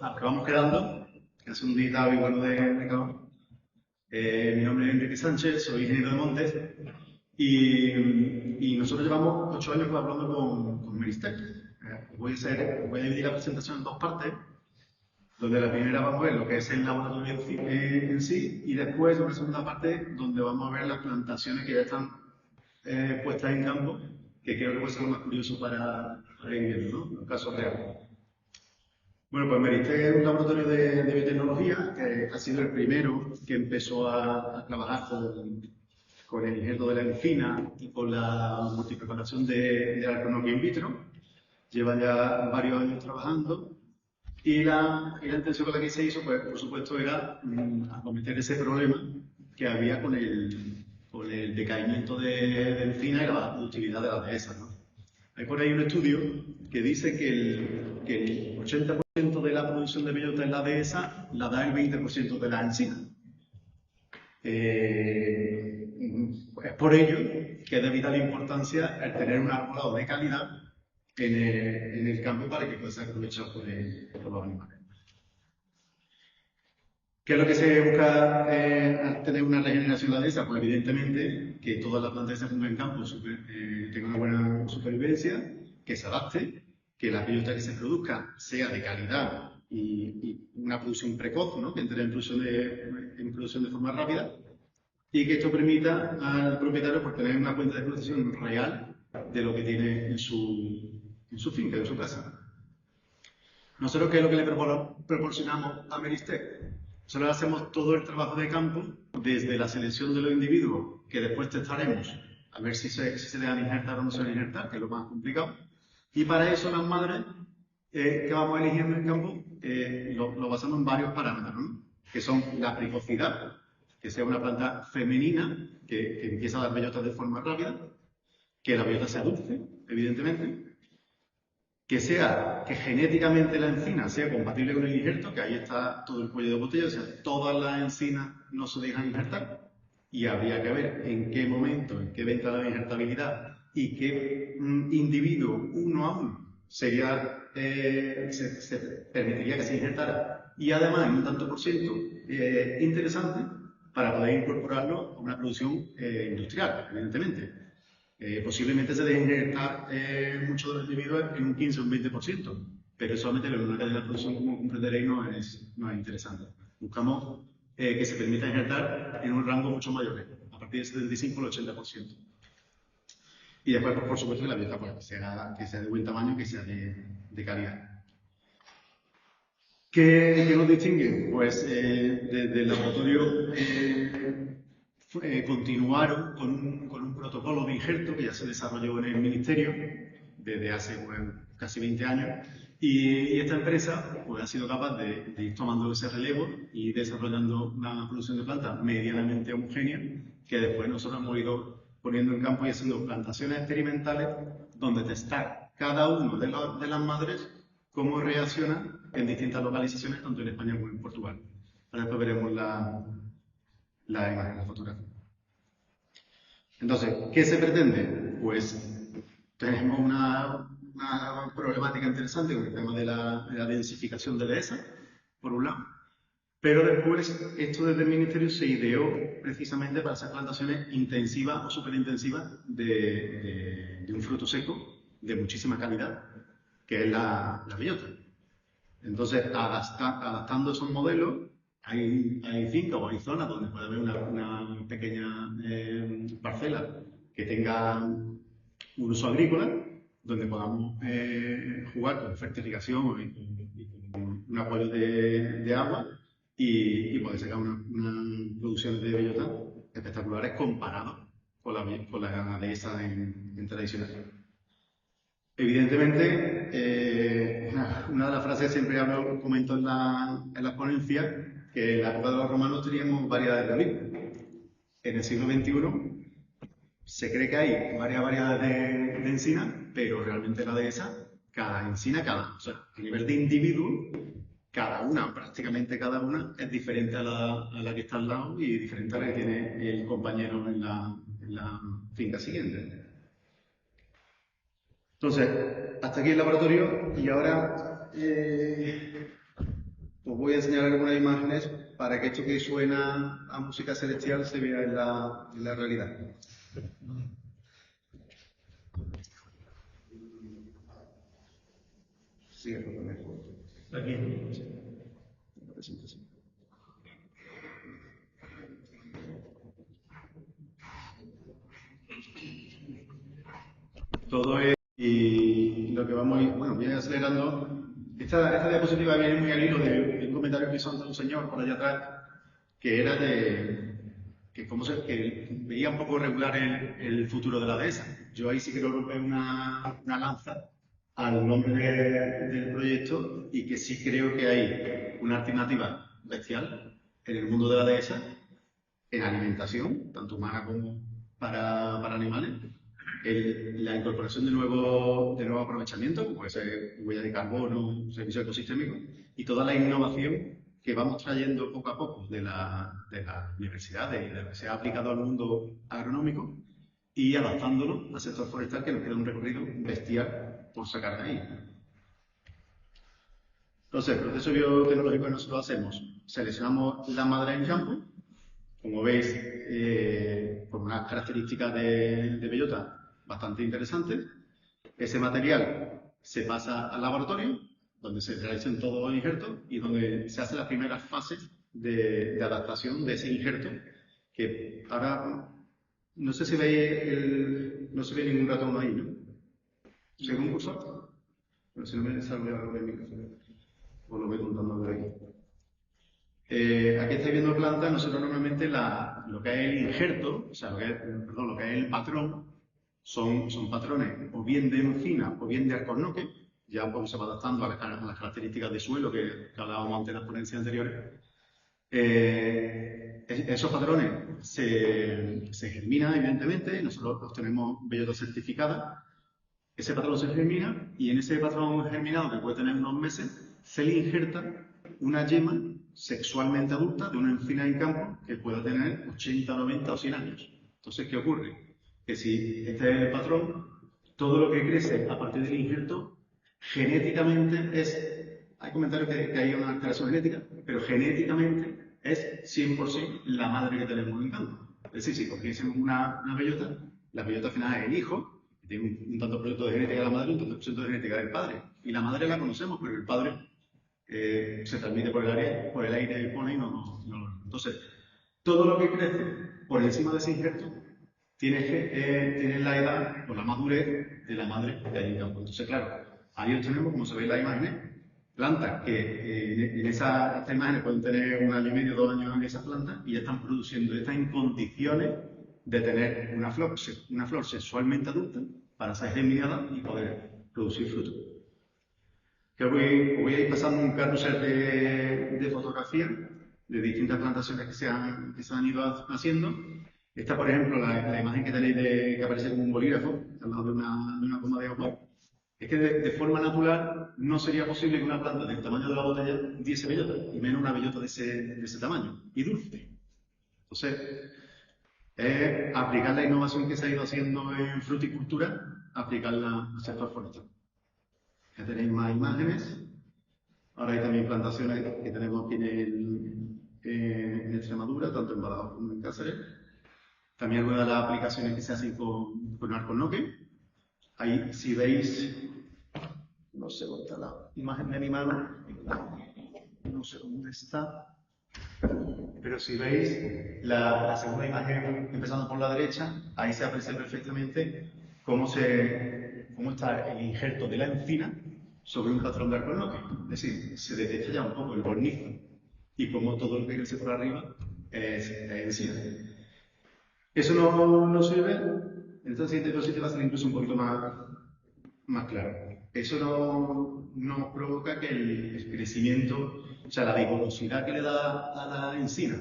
a los que vamos quedando, que es un día y bueno de Cabo. Mi nombre es Enrique Sánchez, soy ingeniero de montes y nosotros llevamos 8 años hablando con Meristec. Voy a dividir la presentación en dos partes, donde la primera vamos a ver lo que es el laboratorio en sí y después una segunda parte donde vamos a ver las plantaciones que ya están puestas en campo, que creo que puede ser lo más curioso para ir viendo, ¿no? Los casos reales. Bueno, pues Meriste es un laboratorio de biotecnología que ha sido el primero que empezó a trabajar con el injerto de la encina y con la multipreparación de alcanoquia in vitro. Lleva ya varios años trabajando y la intención con la que se hizo, pues por supuesto, era acometer ese problema que había con el decaimiento de encina y la productividad de las dehesas, ¿no? Hay por ahí un estudio que dice que el 80% de la producción de bellota en la dehesa la da el 20% de la encina. Es por ello que es de vital importancia el tener un arbolado de calidad en el campo para que pueda ser aprovechado por los animales. ¿Qué es lo que se busca al tener una regeneración de la dehesa? Pues evidentemente que todas las plantas que se pongan en campo tengan una buena supervivencia, que se adapte, que la bellota que se produzca sea de calidad y una producción precoz, ¿no? Que entre en producción de forma rápida y que esto permita al propietario pues, tener una cuenta de explotación real de lo que tiene en su finca, en su casa. ¿Nosotros qué es lo que le proporcionamos a Meristec? Nosotros hacemos todo el trabajo de campo, desde la selección de los individuos, que después testaremos a ver si se dejan injertar o no se dejan injertar, que es lo más complicado. Y para eso las madres que vamos eligiendo en campo lo basamos en varios parámetros, ¿no? Que son la precocidad, que sea una planta femenina, que empieza a dar bellotas de forma rápida, que la bellota sea dulce, evidentemente, que genéticamente la encina sea compatible con el injerto, que ahí está todo el cuello de botella, o sea, todas las encinas no se dejan injertar, y habría que ver en qué momento, en qué ventana de injertabilidad y qué individuo uno a uno se permitiría que se injertara, y además en un tanto por ciento interesante para poder incorporarlo a una producción industrial, evidentemente. Posiblemente se dejen injertar muchos de los individuos en un 15 o un 20%, pero solamente en una cadena de producción, como comprenderéis, no es interesante. Buscamos que se permita injertar en un rango mucho mayor, a partir del 75 al 80%. Y después, por supuesto, que la bellota pues, que sea de buen tamaño, que sea de calidad. ¿Qué nos distingue? Pues desde el laboratorio continuaron con un protocolo de injerto que ya se desarrolló en el Ministerio desde hace casi 20 años y esta empresa pues, ha sido capaz de ir tomando ese relevo y desarrollando una producción de plantas medianamente homogénea que después nosotros hemos ido poniendo en campo y haciendo plantaciones experimentales donde testar cada uno de las madres cómo reacciona en distintas localizaciones, tanto en España como en Portugal. Ahora después veremos la imagen, la fotografía. Entonces, ¿qué se pretende? Pues tenemos una problemática interesante con el tema de la densificación de dehesa, por un lado, pero después esto desde el Ministerio se ideó precisamente para hacer plantaciones intensivas o superintensivas de un fruto seco de muchísima calidad, que es la bellota. Entonces, adaptando esos modelos, hay fincas o hay zonas donde puede haber una pequeña parcela que tenga un uso agrícola, donde podamos jugar con fertilización y con un apoyo de agua y poder sacar unas producciones de bellota espectaculares comparadas con la dehesa en tradicional. Evidentemente, una de las frases que siempre comento en las ponencias, que en la época de los romanos teníamos variedades de olivo. En el siglo XXI se cree que hay varias variedades de encina, pero realmente la dehesa, cada encina, o sea, a nivel de individuo, cada una, prácticamente cada una, es diferente a la que está al lado y diferente a la que tiene el compañero en la finca siguiente. Entonces, hasta aquí el laboratorio y ahora os voy a enseñar algunas imágenes para que esto que suena a música celestial se vea en la realidad. Sí, es lo que mejor. Aquí. La presentación. Todo es, y lo que vamos a ir, bueno, voy a ir acelerando. Esta diapositiva viene muy al hilo de un comentario que hizo un señor por allá atrás, que era que veía un poco regular el futuro de la dehesa. Yo ahí sí quiero romper una lanza al nombre del proyecto y que sí creo que hay una alternativa bestial en el mundo de la dehesa en alimentación, tanto humana como para animales, la incorporación de nuevo aprovechamiento, como puede ser huella de carbono, servicio ecosistémico, y toda la innovación que vamos trayendo poco a poco de la universidad y de lo que se ha aplicado al mundo agronómico y adaptándolo al sector forestal, que nos queda un recorrido bestial por sacar de ahí. Entonces, el proceso biotecnológico que nosotros hacemos, seleccionamos la madera en campo, como veis, con unas características de bellota bastante interesantes. Ese material se pasa al laboratorio, donde se realizan todos los injertos y donde se hacen las primeras fases de adaptación de ese injerto, que ahora no sé si veis no se ve ningún ratón ahí, ¿no? ¿Se ve un cursor? Pero si no me sale algo de micrófono, os lo voy contando de ahí. Aquí estáis viendo plantas, nosotros normalmente lo que es el injerto, o sea, lo que es el patrón, son patrones o bien de encina o bien de alcornoque, ya un poco se va adaptando a las características de suelo que hablábamos antes en las ponencias anteriores. Esos patrones se germinan, evidentemente, nosotros obtenemos bellota certificada. Ese patrón se germina y en ese patrón germinado, que puede tener unos meses, se le injerta una yema sexualmente adulta de una encina en campo que pueda tener 80, 90 o 100 años. Entonces, ¿qué ocurre? Que si este es el patrón, todo lo que crece a partir del injerto, genéticamente hay comentarios que hay una alteración genética, pero genéticamente es 100% la madre que tenemos en campo. Es decir, si cogiésemos una bellota, la bellota al final es el hijo, tiene un tanto por ciento de genética de la madre y un tanto por ciento de genética del padre. Y la madre la conocemos, pero el padre se transmite por el aire y el polen y Entonces, todo lo que crece por encima de ese injerto tiene la edad o la madurez de la madre que hay en campo. Entonces, claro, ahí obtenemos, como se ve en la imagen, plantas que en estas imágenes pueden tener 1 año y medio, 2 años en esas plantas y ya están produciendo, ya están en condiciones de tener una flor sexualmente adulta para ser germinada y poder producir fruto. Que os voy a ir pasando un carrusel de fotografía de distintas plantaciones que se han ido haciendo. Esta, por ejemplo, la imagen que tenéis que aparece como un bolígrafo al lado de una goma de agua. Es que de forma natural no sería posible que una planta del tamaño de la botella diese bellota, y menos una bellota de ese tamaño, y dulce. Entonces, es aplicar la innovación que se ha ido haciendo en fruticultura, aplicarla al sector forestal. Ya tenéis más imágenes. Ahora hay también plantaciones que tenemos aquí en Extremadura, tanto en Badajoz como en Cáceres. También algunas de las aplicaciones que se hacen con alcornoque. Ahí, si veis, no sé dónde está la imagen de mi mano, no sé dónde está, pero si veis la segunda imagen, empezando por la derecha, ahí se aprecia perfectamente cómo está el injerto de la encina sobre un patrón de alcornoque. Es decir, se detecta ya un poco el barniz y cómo todo lo que crece por arriba es encina. Eso no sirve. En esta siguiente diapositiva va a ser incluso un poquito más claro. Eso no provoca que el crecimiento, o sea, la vigorosidad que le da a la encina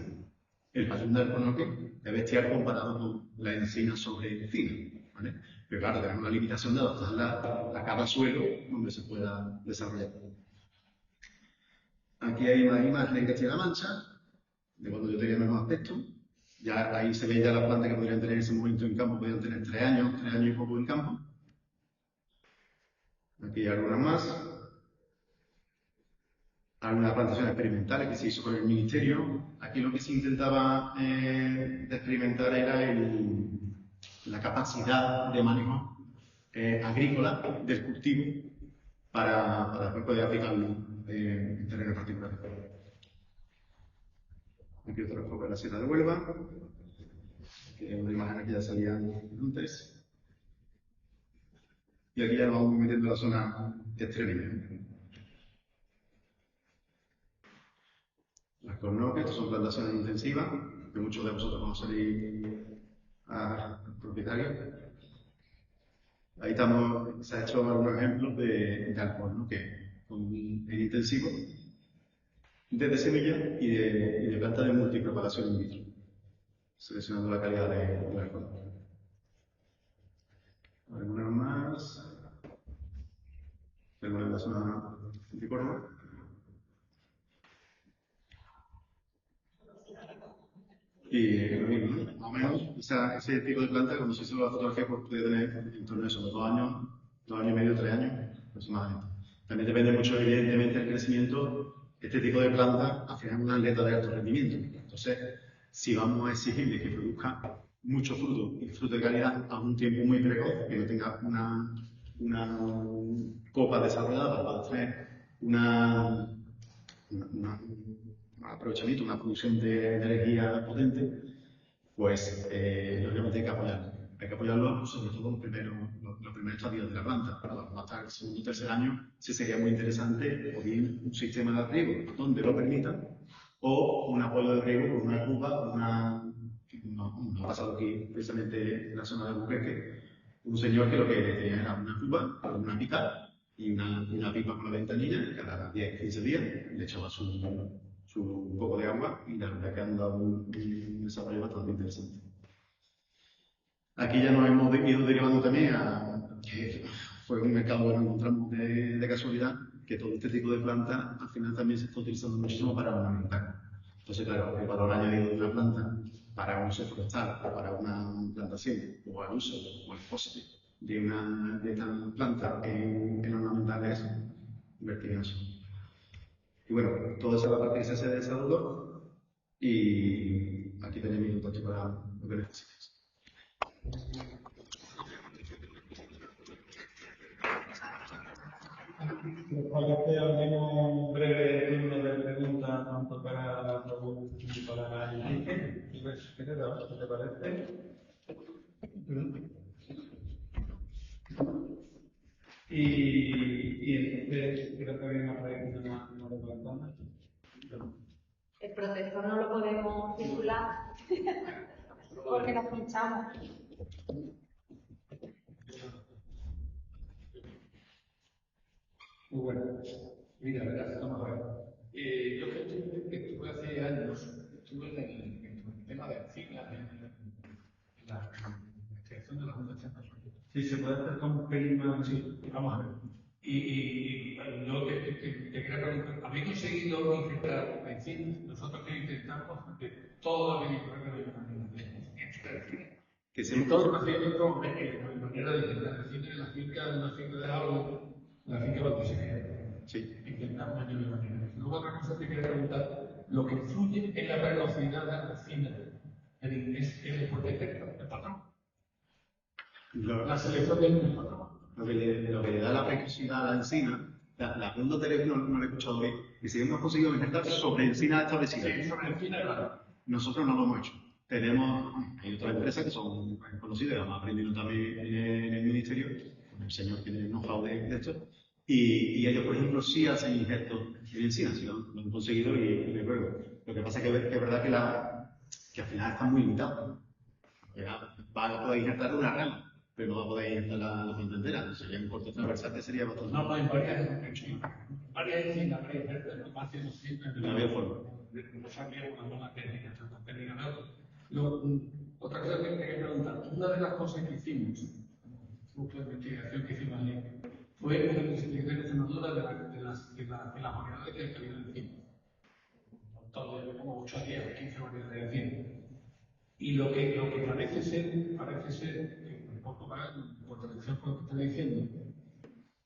el patrón de alcornoque es bestial comparado con la encina sobre encina, ¿vale? Pero claro, tenemos la limitación de adaptarla a cada suelo donde se pueda desarrollar. Aquí hay más imágenes en Castilla-La Mancha, de cuando yo tenía menos aspecto. Ya ahí se ve ya las plantas que podrían tener en ese momento en campo, podrían tener 3 años y poco en campo. Aquí hay algunas más. algunas plantaciones experimentales que se hizo con el Ministerio. Aquí lo que se intentaba de experimentar era la capacidad de manejo agrícola del cultivo para después poder aplicarlo en terrenos particulares. Aquí otra foto de la Sierra de Huelva, que es una imagen que ya salía antes. Y aquí ya nos vamos metiendo en la zona extrema. Las cornocas, estas son plantaciones intensivas, que muchos de vosotros conoceréis a propietarios. Ahí se ha hecho algunos ejemplos de alcohol, ¿no? Que son en intensivo, desde semilla y de planta de multipreparación in vitro, seleccionando la calidad del alcohol. Algunas más. Algunas de la zona de Córdoba. Y lo mismo, ¿no? Más o menos ese tipo de planta, cuando se hizo la fotografía, pues puede tener en torno a eso, 2 años, 2 años y medio, 3 años aproximadamente. También depende mucho, evidentemente, del crecimiento. Este tipo de planta al final es una atleta de alto rendimiento. Entonces, si vamos a exigirle que produzca mucho fruto y fruto de calidad a un tiempo muy precoz, que no tenga una copa desarrollada para tener un aprovechamiento, una producción de energía potente, pues lógicamente hay que apoyarlo. Hay que apoyarlo sobre todo los primeros estadios de la planta. Hasta el segundo o tercer año sí sería muy interesante o bien un sistema de riego donde lo permita o un apoyo de riego con una cuba, no ha pasado aquí precisamente en la zona de Albuquerque, un señor que lo que tenía era una cuba con una pica y una pipa con la ventanilla, cada 10-15 días le echaba su poco de agua y la verdad que han dado un desarrollo bastante interesante. Aquí ya nos hemos ido derivando también que fue un mercado que nos encontramos de casualidad, que todo este tipo de plantas al final también se está utilizando muchísimo para ornamentar. Entonces, claro, el valor añadido de una planta para un uso forestal o para una plantación o al uso o el coste de esta planta en ornamentales es vertiginoso. Y bueno, toda esa es la parte que se hace de salud y aquí tenéis mi contacto para lo que necesites. ¿Les parece al menos un breve turno de preguntas tanto para Raúl como para Enrique? ¿Qué te parece? Y entonces creo que había una pregunta no levantada. El protector no lo podemos circular porque nos pinchamos. Muy bueno. Mira, verás, vamos a ver. Yo que estuve hace años, estuve en el tema de encina, en la extracción de las ondas chatas. Sí, se puede hacer con un pelín más. Sí, vamos a ver. Y yo te quería preguntar, ¿habéis conseguido infiltrar la encina? Nosotros que intentamos de toda la película que se todo el procedimiento de manera de intentar encina en la finca de agua, la finca Valdesequera. Sí. Intentamos de manera. Luego otra cosa que quería preguntar, lo que influye en la velocidad de la encina es el proteger el patrón. La selección del patrón. Lo que le da la precocidad a la encina, la pregunta de teléfono no la he escuchado bien, que si hemos conseguido injertar sobre encina establecida. Sí, sobre encina, claro. Nosotros no lo hemos hecho. Hay otras empresas que son conocidas, hemos aprendido también en el ministerio, con el señor que tiene el know-how de esto, y ellos, por ejemplo, sí hacen injertos en encina, sí lo han conseguido y de luego. Lo que pasa es que es verdad que al final está muy limitado. Van a poder injertar una rama, pero no va a poder injertar la planta entera. Sería un corte transversal que sería bastante. No, hay varias encinas, varias injertas, no más de 200. No había forma. No sabía una buena técnica, tanta técnica nada. Otra cosa que quería preguntar, una de las cosas que hicimos, fruto de investigación que hicimos allí, fue una investigación extremadura de las variedades de calidad de encina. Todo como 8 días, 15 variedades de encina. Y lo que parece ser en Portugal, por tradición con lo que está diciendo,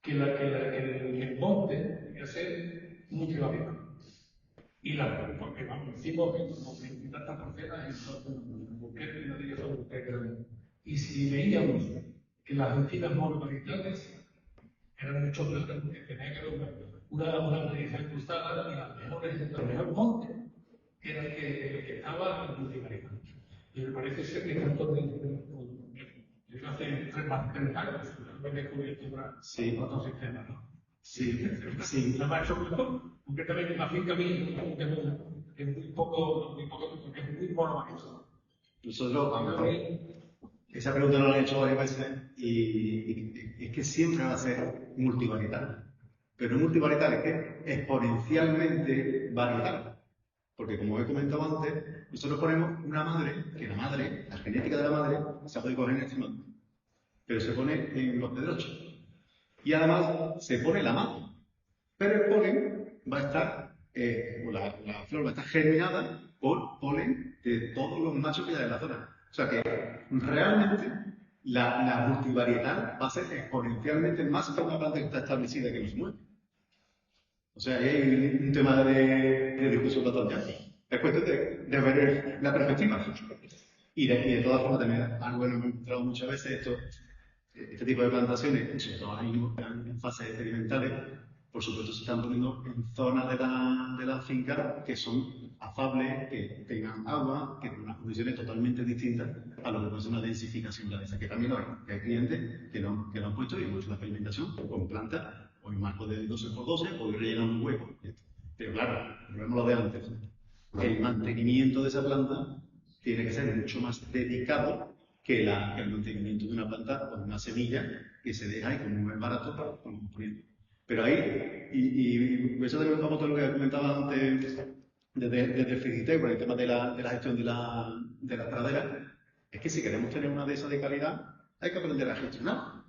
que el monte debería ser multivalente. Y porque vamos, hicimos como 20 tantas parcelas y entonces busqué una de ellas fue busqué grande. Y si veíamos que las encinas monoparitales eran mucho plátanos que tenían una nariz incrustada y el mejor monte era el que estaba en multivarietal. Y me parece ser que tanto desde hace 3 años me he descubierto otro sistema, ¿no? Sí, sí. La marcha concretamente la finca mía, que es muy poco, que es muy monovarietal. Nosotros, vamos, esa pregunta nos la han hecho varias veces y es que siempre va a ser multivarietal. Pero no multivarietal, es que exponencialmente varietal. Porque como he comentado antes, nosotros ponemos una madre, que la genética de la madre, se puede coger en encima, pero se pone en los pedroches. Y además se pone la madre. Pero el polen va a estar, la flor va a estar germinada por polen de todos los machos que hay en la zona. O sea que realmente la multivarietal va a ser exponencialmente más que una planta que está establecida que no se mueve. O sea, ahí hay un tema de discusión bastante. Es cuestión de ver la perspectiva. Y de todas formas también algo que hemos encontrado muchas veces, este tipo de plantaciones, sobre todo ahora mismo en fases experimentales, por supuesto se están poniendo en zonas de la finca que son afables, que tengan agua, que tengan unas condiciones totalmente distintas a lo que puede ser una densificación de esa, que también lo hay. Que hay clientes que lo han puesto y hemos hecho una experimentación con plantas o en marco de 12x12 o rellenan un hueco. Pero claro, volvemos a lo de antes. El mantenimiento de esa planta tiene que ser mucho más dedicado que el mantenimiento de una planta con una semilla que se deja y con un barato con un proyecto. Pero ahí, y eso también vamos a lo que comentaba antes desde el Frigitec, por el tema de la gestión de las praderas, es que si queremos tener una de esas de calidad, hay que aprender a gestionar.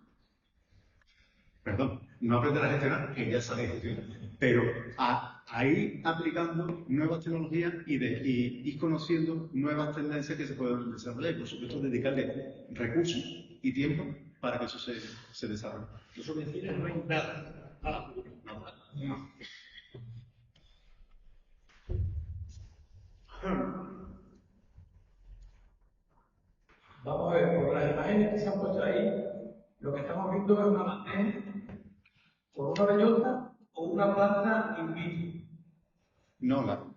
Perdón, no aprender a gestionar, que ya sabéis gestionar, pero a ir aplicando nuevas tecnologías y ir conociendo nuevas tendencias que se pueden desarrollar y, por supuesto, dedicarle recursos y tiempo para que eso se desarrolle. Eso me decía, no hay nada. Nada. No. Vamos a ver, por las imágenes que se han puesto ahí, lo que estamos viendo es una bandeja por una bellota o una planta in vitro. No,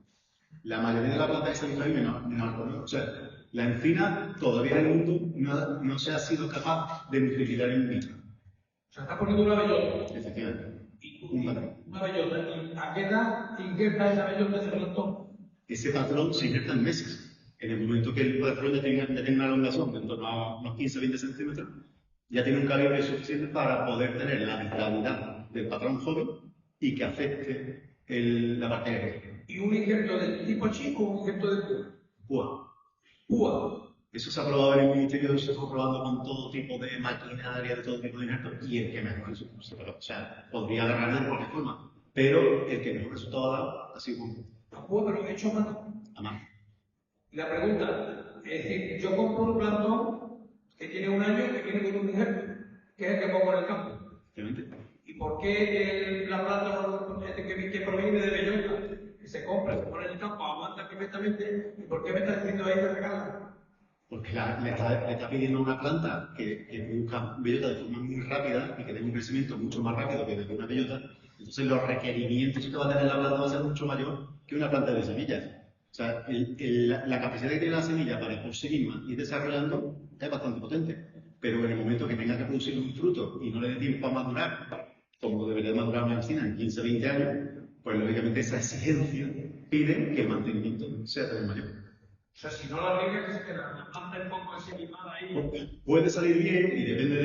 la mayoría de las plantas que se han visto ahí no. O sea, la encina todavía en el mundo no se ha sido capaz de multiplicar in vitro. O sea, está poniendo una bellota. Efectivamente. Una bellota. ¿Y a qué edad injerta esa bellota ese plantón? Ese patrón se injerta en meses. En el momento que el patrón ya tenga una elongación de en torno a unos 15-20 centímetros, ya tiene un calibre suficiente para poder tener la vitalidad del patrón joven y que afecte la parte aérea. ¿Y un injerto de tipo chico o un injerto de púa? Púa. Púa. Eso se ha probado en el Ministerio, se está probando con todo tipo de maquinaria, de todo tipo de injertos, y el que mejor resultado, o sea, podría agarrar de cualquier forma, pero el que mejor resultado ha dado ha sido con La púa, pero hecho a mano. a mano. Y la pregunta, es decir, yo compro un plantón que tiene un año que viene con un injerto, que es el que pongo en el campo. Efectivamente. ¿Y por qué la planta que proviene de bellota, que se compra, se pone en el campo, aguanta perfectamente, y por qué me está diciendo ahí de regalarla? Porque le está pidiendo a una planta que produzca bellota de forma muy rápida y que tenga un crecimiento mucho más rápido que de una bellota. Entonces los requerimientos que va a tener la planta va a ser mucho mayor que una planta de semillas. O sea, la capacidad que tiene la semilla para por sí misma ir desarrollando es bastante potente. Pero en el momento que tenga que producir un fruto y no le dé tiempo a madurar, como debería madurar una encina en 15-20 años, pues lógicamente esa exigencia pide que el mantenimiento sea todavía mayor. O sea, si no la riega, que se queda la planta un poco desequilibrada ahí. Puede salir bien y depende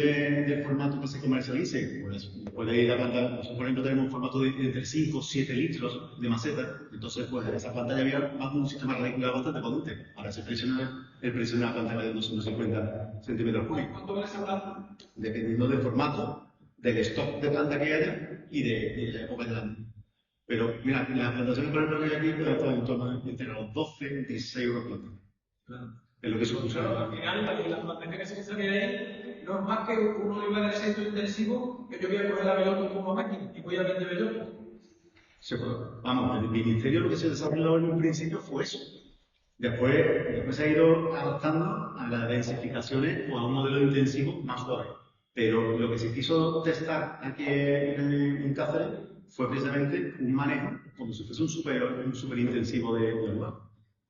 del formato que se comercialice. Pues puede ir a planta, nosotros por ejemplo tenemos un formato de entre 5 o 7 litros de maceta, entonces pues esa planta ya había más de un sistema radicular bastante potente. Ahora se presiona el precio de una planta de 250 centímetros cúbicos. ¿Cuánto vale esa planta? Dependiendo del formato, del stock de planta que haya y de la época del año. Pero mira, las plantaciones por ejemplo que hay aquí están en torno entre los 12 y 16 euros planta. Claro. Es lo que se usa. Claro, al final, la plantación que se sale ahí no es más que un olivar de centro intensivo que yo voy a coger la bellota con una máquina y voy a vender bellota. Vamos, el ministerio lo que se desarrolló en un principio fue eso. Después se ha ido adaptando a las densificaciones o a un modelo intensivo más suave. Pero lo que se quiso testar aquí en Cáceres fue precisamente un manejo como si fuese un super intensivo de lugar.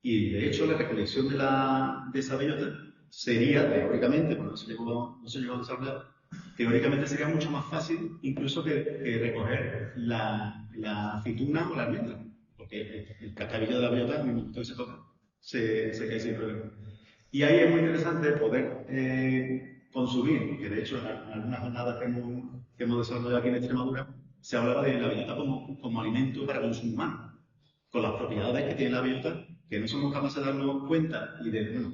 Y de hecho la recolección de esa bellota sería, teóricamente, porque no se llegó a desarrollar, teóricamente sería mucho más fácil incluso que recoger la aceituna o la almendra, porque el cascabillo de la bellota, en el momento que se toca, se cae sin problema. Y ahí es muy interesante poder consumir, que de hecho en algunas jornadas que hemos desarrollado aquí en Extremadura, se hablaba de la bellota como alimento para consumo humano, con las propiedades que tiene la bellota, que no somos capaces de darnos cuenta y de, bueno,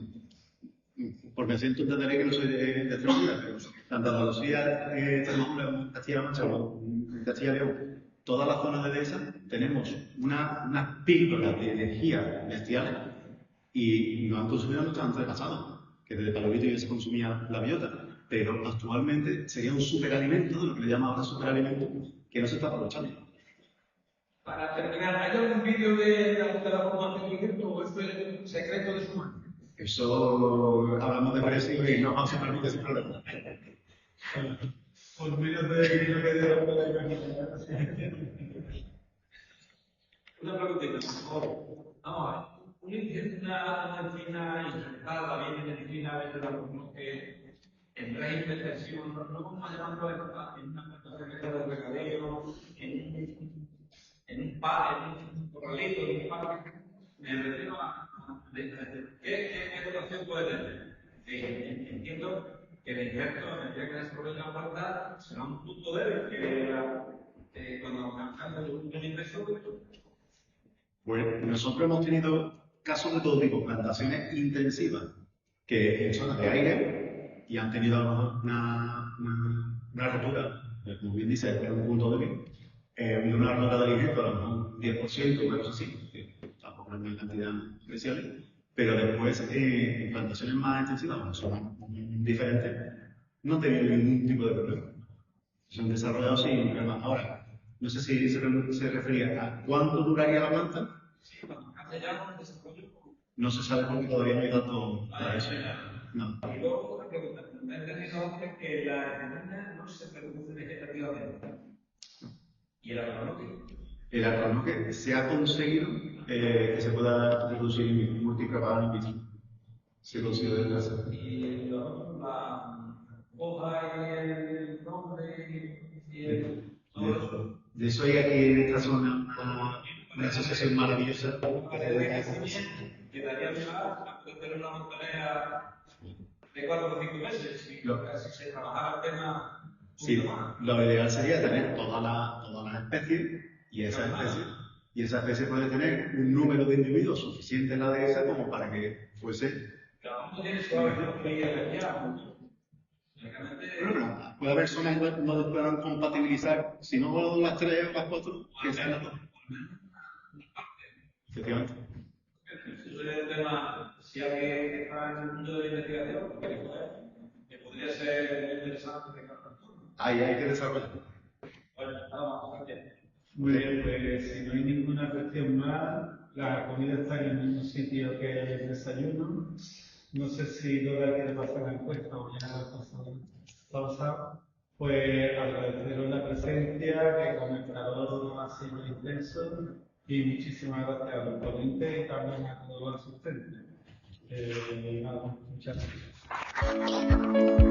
porque me siento entenderé que no soy de Extremadura, pero tanto Andalucía, Extremadura, Castilla-La Mancha o Castilla y León, todas las zonas de dehesa tenemos unas píldoras de energía bestiales y no han consumido nuestros antepasados, que desde Paleolítico ya se consumía la bellota, pero actualmente sería un superalimento, de lo que le llaman ahora superalimento, que no se está aprovechando. Para terminar, ¿hay algún vídeo de la formación directo o esto es secreto de su mano? Eso hablamos de precio y no vamos a permitir ese problema. Por menos de vídeo que de Una preguntita, por favor. Vamos a ver. Una medicina instrumental, bien medicina, que en régimen defensivo, no vamos a llamarlo en una plataforma de regadío, en un par, en un corralito, en un parque. Me refiero a qué relación puede tener. Entiendo que el injerto, a medida que desarrolla la planta, será un punto débil que cuando alcanzamos un ingreso. Pues nosotros hemos tenido casos de todo tipo, plantaciones intensivas, que en zonas de aire y han tenido a lo mejor una rotura, como bien dice, en un punto débil, y una rotura del injerto, a lo mejor un 10%, una cosa así, que tampoco es una cantidad especial, pero después en plantaciones más intensivas, bueno, son diferentes, no han tenido ningún tipo de problema. Se han desarrollado sin problemas. Ahora, no sé si se refería a cuánto duraría la planta. Sí, cuando hace ya un desarrollo. No se sabe porque todavía no hay datos para eso. No. Y luego otra pregunta. Me he entendido antes que la heroína no se reproduce vegetativamente. ¿Y el alcornoque? El alcornoque se ha conseguido que se pueda reproducir multipropagar in vitro. Se consigue desde casa. Y la hoja y el nombre y el... todo eso. De eso hay aquí en esta zona una asociación maravillosa. Que daría lugar a poder tener una montaña de 4 o 5 meses y si se trabajara el tema. Sí, lo ideal sería tener todas las especies y esa especie puede tener un número de individuos suficiente en la dehesa como para que fuese. Cada uno tiene su energía. Bueno, puede haber zonas donde puedan compatibilizar, si no las 3 o las 4, que sean las 2. Efectivamente. Eso es el tema, si alguien está en el mundo de la investigación, que podría ser interesante de cada turno. Ahí hay que desarrollar. Bueno, nada más, gracias. Muy bien, pues si no hay ninguna cuestión más, la comida está en el mismo sitio que el desayuno. No sé si Dora quiere pasar la encuesta o ya pasado. Pues agradeceros la presencia, que con el calor ha sido intenso y muchísimas gracias a los ponentes y también a todos los asistentes. Nada, muchas gracias.